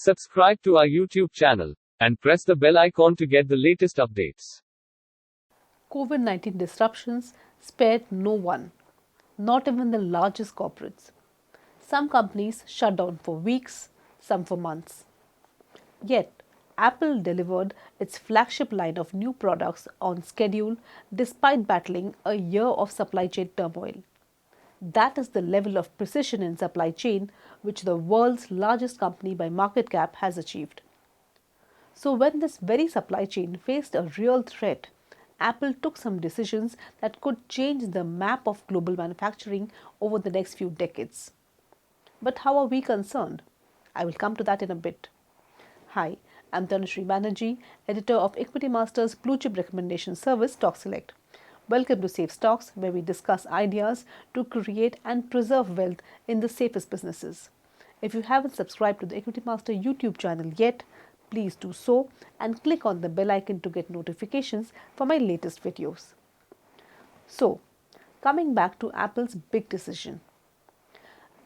Subscribe to our YouTube channel and press the bell icon to get the latest updates. COVID-19 disruptions spared no one, not even the largest corporates. Some companies shut down for weeks, some for months. Yet, Apple delivered its flagship line of new products on schedule despite battling a year of supply chain turmoil. That is the level of precision in supply chain which the world's largest company by market cap has achieved. So, when this very supply chain faced a real threat, Apple took some decisions that could change the map of global manufacturing over the next few decades. But how are we concerned? I will come to that in a bit. Hi, I'm Tanushree Banerjee, editor of Equity Master's Blue Chip Recommendation Service, Stock Select. Welcome to Safe Stocks, where we discuss ideas to create and preserve wealth in the safest businesses. If you haven't subscribed to the Equity Master YouTube channel yet, please do so and click on the bell icon to get notifications for my latest videos. So, coming back to Apple's big decision.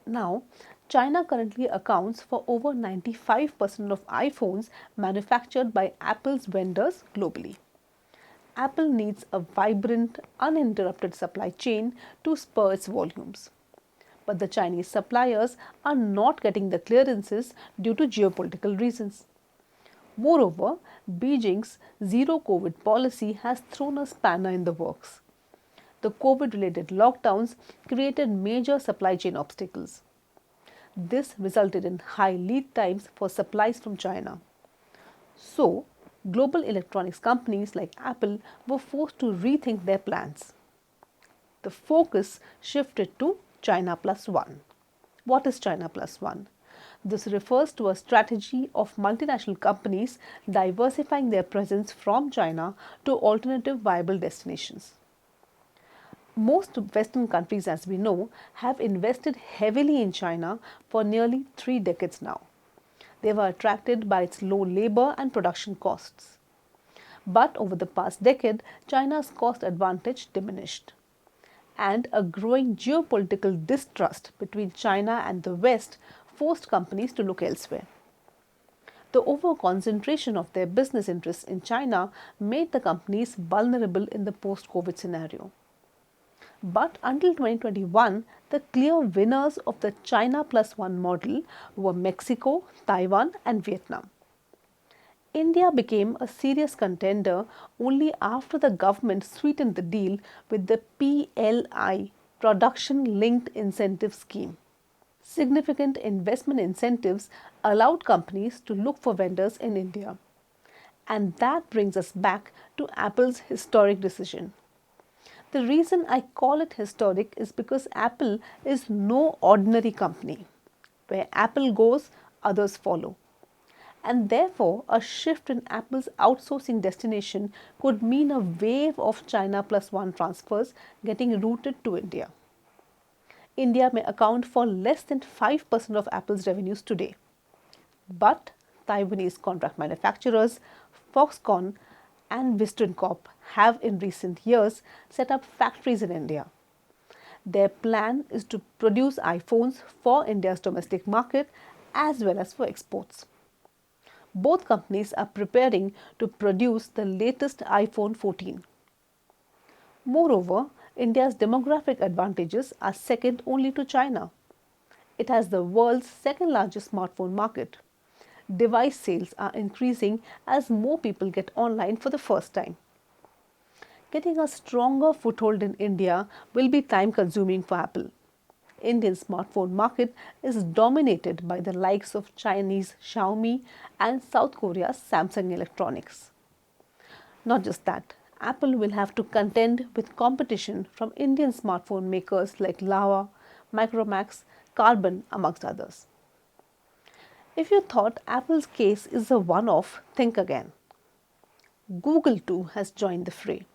Now, China currently accounts for over 95% of iPhones manufactured by Apple's vendors globally. Apple needs a vibrant, uninterrupted supply chain to spur its volumes. But the Chinese suppliers are not getting the clearances due to geopolitical reasons. Moreover, Beijing's zero COVID policy has thrown a spanner in the works. The COVID-related lockdowns created major supply chain obstacles. This resulted in high lead times for supplies from China. So, global electronics companies like Apple were forced to rethink their plans. The focus shifted to China Plus One. What is China Plus One? This refers to a strategy of multinational companies diversifying their presence from China to alternative viable destinations. Most Western countries, as we know, have invested heavily in China for nearly 3 decades now. They were attracted by its low labor and production costs. But over the past decade, China's cost advantage diminished, and a growing geopolitical distrust between China and the West forced companies to look elsewhere. The over-concentration of their business interests in China made the companies vulnerable in the post-COVID scenario. But until 2021, the clear winners of the China Plus One model were Mexico, Taiwan, and Vietnam. India became a serious contender only after the government sweetened the deal with the PLI, Production Linked Incentive Scheme. Significant investment incentives allowed companies to look for vendors in India. And that brings us back to Apple's historic decision. The reason I call it historic is because Apple is no ordinary company. Where Apple goes, others follow. And therefore, a shift in Apple's outsourcing destination could mean a wave of China Plus One transfers getting routed to India. India may account for less than 5% of Apple's revenues today. But Taiwanese contract manufacturers, Foxconn and Wistron Corp have in recent years set up factories in India. Their plan is to produce iPhones for India's domestic market as well as for exports. Both companies are preparing to produce the latest iPhone 14. Moreover, India's demographic advantages are second only to China. It has the world's second largest smartphone market. Device sales are increasing as more people get online for the first time. Getting a stronger foothold in India will be time consuming for Apple. Indian smartphone market is dominated by the likes of Chinese Xiaomi and South Korea's Samsung Electronics. Not just that, Apple will have to contend with competition from Indian smartphone makers like Lava, Micromax, Carbon, amongst others. If you thought Apple's case is a one-off, think again. Google too has joined the fray.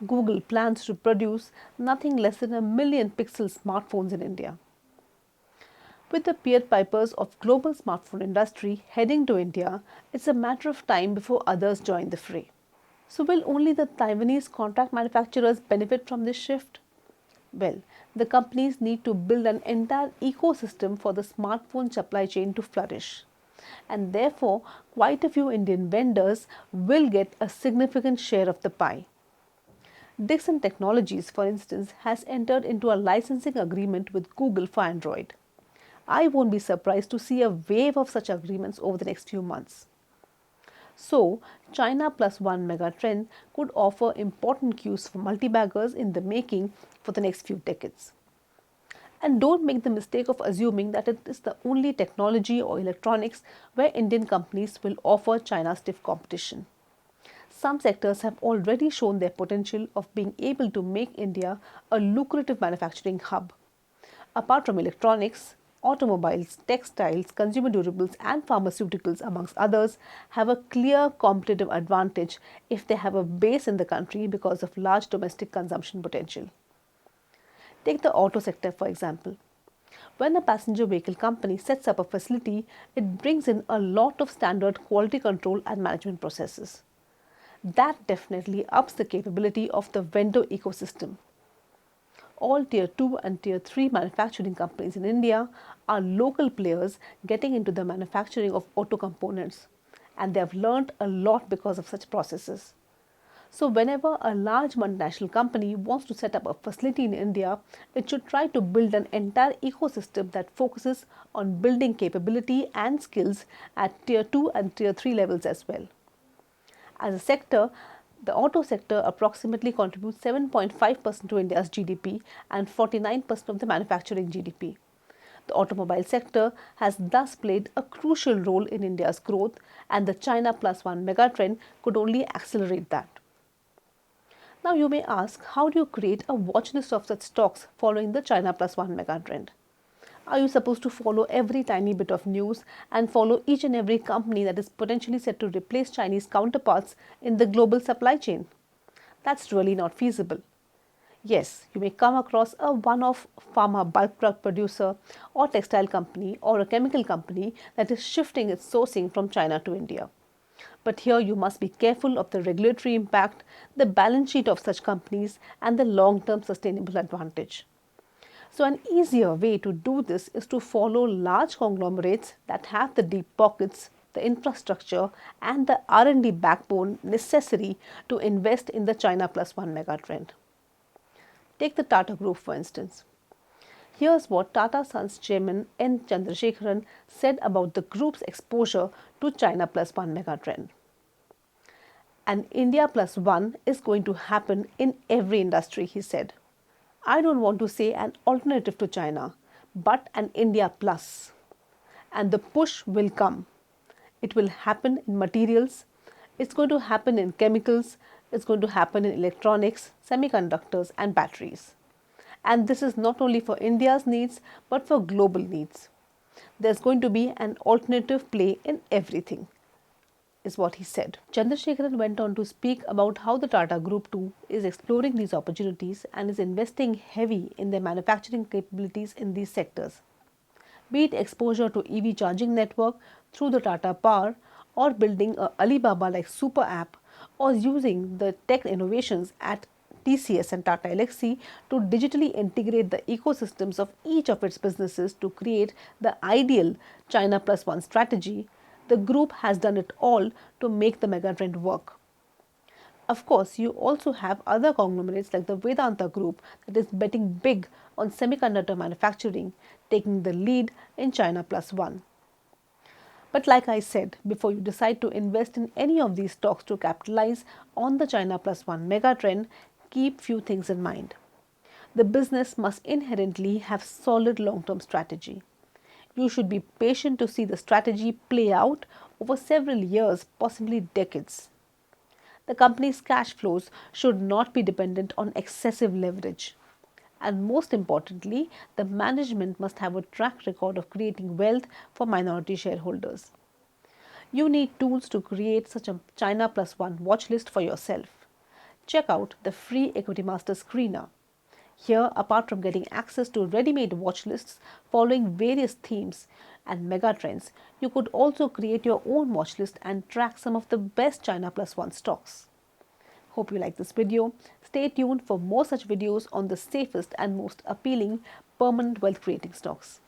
Google plans to produce nothing less than 1 million Pixel smartphones in India. With the Pied Pipers of global smartphone industry heading to India, it's a matter of time before others join the fray. So will only the Taiwanese contract manufacturers benefit from this shift? Well, the companies need to build an entire ecosystem for the smartphone supply chain to flourish. and therefore quite a few Indian vendors will get a significant share of the pie. Dixon Technologies, for instance, has entered into a licensing agreement with Google for Android. I won't be surprised to see a wave of such agreements over the next few months. So, China plus one megatrend could offer important cues for multibaggers in the making for the next few decades. And don't make the mistake of assuming that it is the only technology or electronics where Indian companies will offer China stiff competition. Some sectors have already shown their potential of being able to make India a lucrative manufacturing hub. Apart from electronics, automobiles, textiles, consumer durables, and pharmaceuticals, amongst others, have a clear competitive advantage if they have a base in the country because of large domestic consumption potential. Take the auto sector, for example. When a passenger vehicle company sets up a facility, it brings in a lot of standard quality control and management processes. That definitely ups the capability of the vendor ecosystem. All Tier 2 and Tier 3 manufacturing companies in India are local players getting into the manufacturing of auto components, and they have learned a lot because of such processes. So, whenever a large multinational company wants to set up a facility in India, it should try to build an entire ecosystem that focuses on building capability and skills at Tier 2 and Tier 3 levels as well. As a sector, the auto sector approximately contributes 7.5% to India's GDP and 49% of the manufacturing GDP. The automobile sector has thus played a crucial role in India's growth, and the China plus one megatrend could only accelerate that. Now you may ask, how do you create a watch list of such stocks following the China plus one megatrend? Are you supposed to follow every tiny bit of news and follow each and every company that is potentially set to replace Chinese counterparts in the global supply chain? That's really not feasible. Yes, you may come across a one-off pharma bulk drug producer or textile company or a chemical company that is shifting its sourcing from China to India. But here you must be careful of the regulatory impact, the balance sheet of such companies, and the long-term sustainable advantage. So an easier way to do this is to follow large conglomerates that have the deep pockets, the infrastructure, and the R&D backbone necessary to invest in the China plus one megatrend. Take the Tata Group, for instance. Here's what Tata Sons chairman N. Chandrasekaran said about the group's exposure to China plus one megatrend. And India plus one is going to happen in every industry, he said. I don't want to say an alternative to China, but an India plus. And the push will come. It will happen in materials, it's going to happen in chemicals, it's going to happen in electronics, semiconductors, and batteries. And this is not only for India's needs, but for global needs. There's going to be an alternative play in everything, is what he said. Chandrasekaran went on to speak about how the Tata Group too is exploring these opportunities and is investing heavy in their manufacturing capabilities in these sectors. Be it exposure to EV charging network through the Tata Power, or building a Alibaba-like super app, or using the tech innovations at TCS and Tata Elxsi to digitally integrate the ecosystems of each of its businesses to create the ideal China plus one strategy. The group has done it all to make the megatrend work. Of course, you also have other conglomerates like the Vedanta Group that is betting big on semiconductor manufacturing, taking the lead in China plus one. But like I said, before you decide to invest in any of these stocks to capitalize on the China plus one megatrend, keep few things in mind. The business must inherently have solid long-term strategy. You should be patient to see the strategy play out over several years, possibly decades. The company's cash flows should not be dependent on excessive leverage. And most importantly, the management must have a track record of creating wealth for minority shareholders. You need tools to create such a China plus one watch list for yourself. Check out the free Equity Master Screener. Here, apart from getting access to ready-made watch lists following various themes and megatrends, you could also create your own watch list and track some of the best China plus one stocks. Hope you like this video. Stay tuned for more such videos on the safest and most appealing permanent wealth creating stocks.